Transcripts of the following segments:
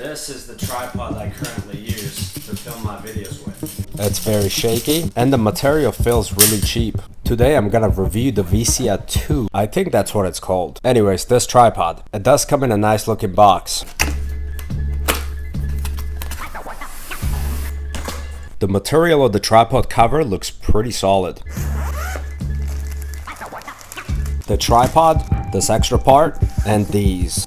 This is the tripod I currently use to film my videos with. It's very shaky and the material feels really cheap. Today I'm gonna review the Viciall 2. I think that's what it's called. Anyways, this tripod. It does come in a nice looking box. The material of the tripod cover looks pretty solid. The tripod, this extra part, and these.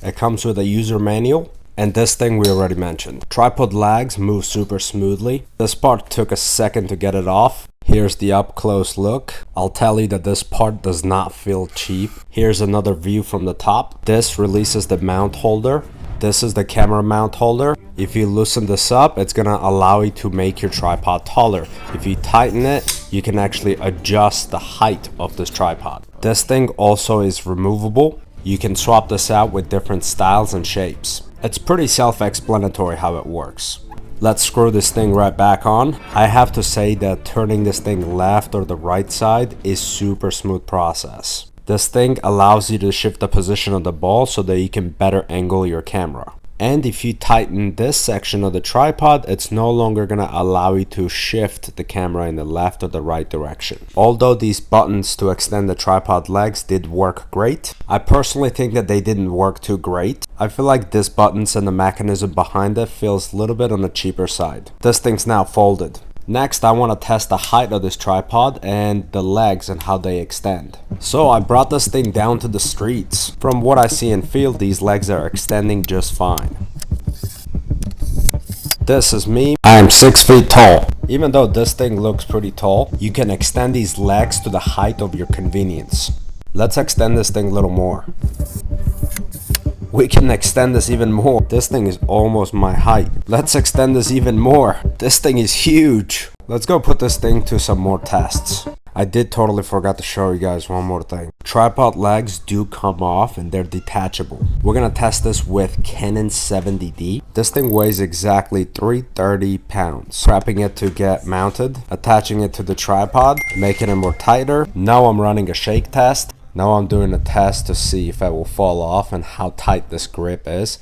It comes with a user manual, and this thing we already mentioned. Tripod legs move super smoothly. This part took a second to get it off. Here's the up close look. I'll tell you that this part does not feel cheap. Here's another view from the top. This releases the mount holder. This is the camera mount holder. If you loosen this up, it's gonna allow you to make your tripod taller. If you tighten it, you can actually adjust the height of this tripod. This thing also is removable. You can swap this out with different styles and shapes. It's pretty self-explanatory how it works. Let's screw this thing right back on. I have to say that turning this thing left or the right side is super smooth process. This thing allows you to shift the position of the ball so that you can better angle your camera. And if you tighten this section of the tripod, it's no longer gonna allow you to shift the camera in the left or the right direction. Although these buttons to extend the tripod legs did work great, I personally think that they didn't work too great. I feel like this buttons and the mechanism behind it feels a little bit on the cheaper side. This thing's now folded. Next, I want to test the height of this tripod and the legs and how they extend. So I brought this thing down to the streets. From what I see and feel, these legs are extending just fine. This is me. I am 6 feet tall. Even though this thing looks pretty tall, you can extend these legs to the height of your convenience. Let's extend this thing a little more. We can extend this even more. This thing is almost my height. Let's extend this even more. This thing is huge. Let's go put this thing to some more tests. I did totally forgot to show you guys one more thing. Tripod legs do come off and they're detachable. We're gonna test this with Canon 70D. This thing weighs exactly 330 pounds. Strapping it to get mounted, attaching it to the tripod, making it more tighter. Now I'm running a shake test. Now I'm doing a test to see if it will fall off and how tight this grip is.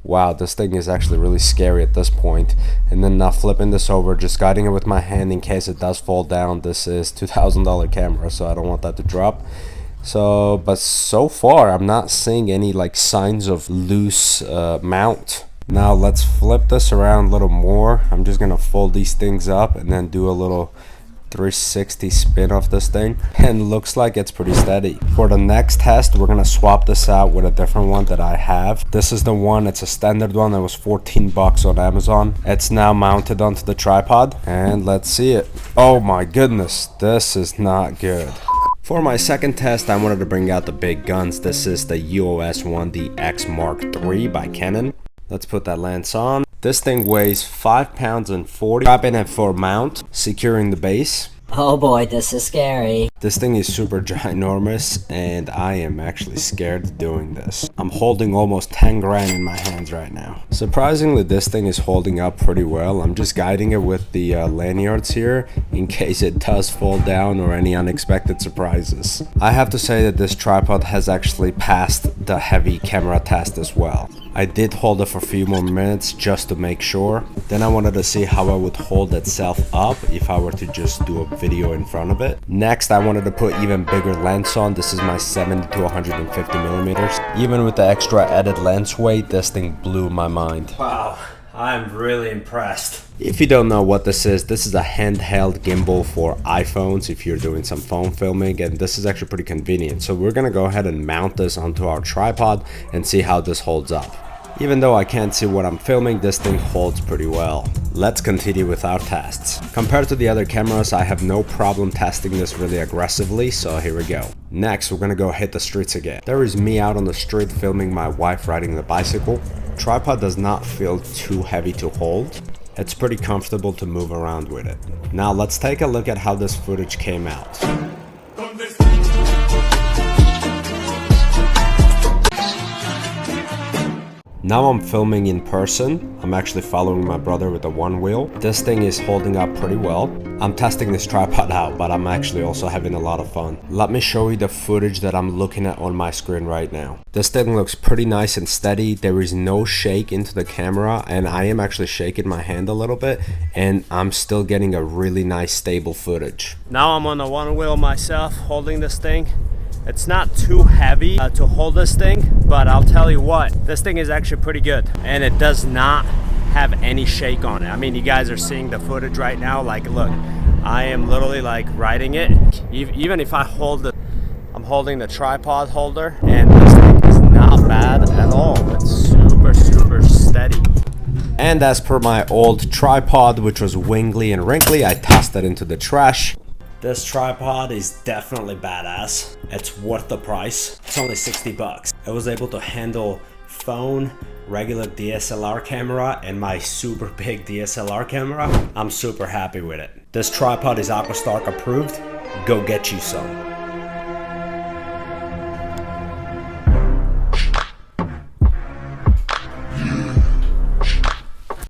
Wow, this thing is actually really scary at this point. And then now flipping this over, just guiding it with my hand in case it does fall down. This is $2,000 camera, so I don't want that to drop. But so far I'm not seeing any like signs of loose mount. Now let's flip this around a little more. I'm just gonna fold these things up and then do a little 360 spin off this thing, and looks like it's pretty steady. For the next test, we're gonna swap this out with a different one that I have. This is the one, it's a standard one that was 14 bucks on Amazon. It's now mounted onto the tripod, and let's see it. Oh my goodness, this is not good. For my second test, I wanted to bring out the big guns. This is the EOS 1D X Mark III by Canon. Let's put that lens on. This thing weighs 5 pounds and 40. Strapping it for mount, securing the base. Oh boy, this is scary. This thing is super ginormous and I am actually scared of doing this. I'm holding almost 10 grand in my hands right now. Surprisingly, this thing is holding up pretty well. I'm just guiding it with the lanyards here in case it does fall down or any unexpected surprises. I have to say that this tripod has actually passed the heavy camera test as well. I did hold it for a few more minutes just to make sure. Then I wanted to see how it would hold itself up if I were to just do a video in front of it. Next, I wanted to put even bigger lens on. This is my 70 to 150 millimeters. Even with the extra added lens weight, this thing blew my mind. Wow, I'm really impressed. If you don't know what this is a handheld gimbal for iPhones if you're doing some phone filming, and this is actually pretty convenient. So we're gonna go ahead and mount this onto our tripod and see how this holds up. Even though I can't see what I'm filming, this thing holds pretty well. Let's continue with our tests. Compared to the other cameras, I have no problem testing this really aggressively, so here we go. Next, we're gonna go hit the streets again. There is me out on the street filming my wife riding the bicycle. Tripod does not feel too heavy to hold. It's pretty comfortable to move around with it. Now let's take a look at how this footage came out. Now I'm filming in person. I'm actually following my brother with the one wheel. This thing is holding up pretty well. I'm testing this tripod out, but I'm actually also having a lot of fun. Let me show you the footage that I'm looking at on my screen right now. This thing looks pretty nice and steady. There is no shake into the camera, and I am actually shaking my hand a little bit, and I'm still getting a really nice stable footage. Now I'm on the one wheel myself, holding this thing. It's not too heavy to hold this thing, but I'll tell you what, this thing is actually pretty good, and it does not have any shake on it. I mean, you guys are seeing the footage right now. Like, look, I am literally like riding it. Even if I hold it, I'm holding the tripod holder, and this thing is not bad at all. It's super steady. And as per my old tripod, which was wingly and wrinkly, I tossed it into the trash. This tripod is definitely badass. It's worth the price. It's only 60 bucks. I was able to handle phone, regular DSLR camera, and my super big DSLR camera. I'm super happy with it. This tripod is AquaStark approved. Go get you some.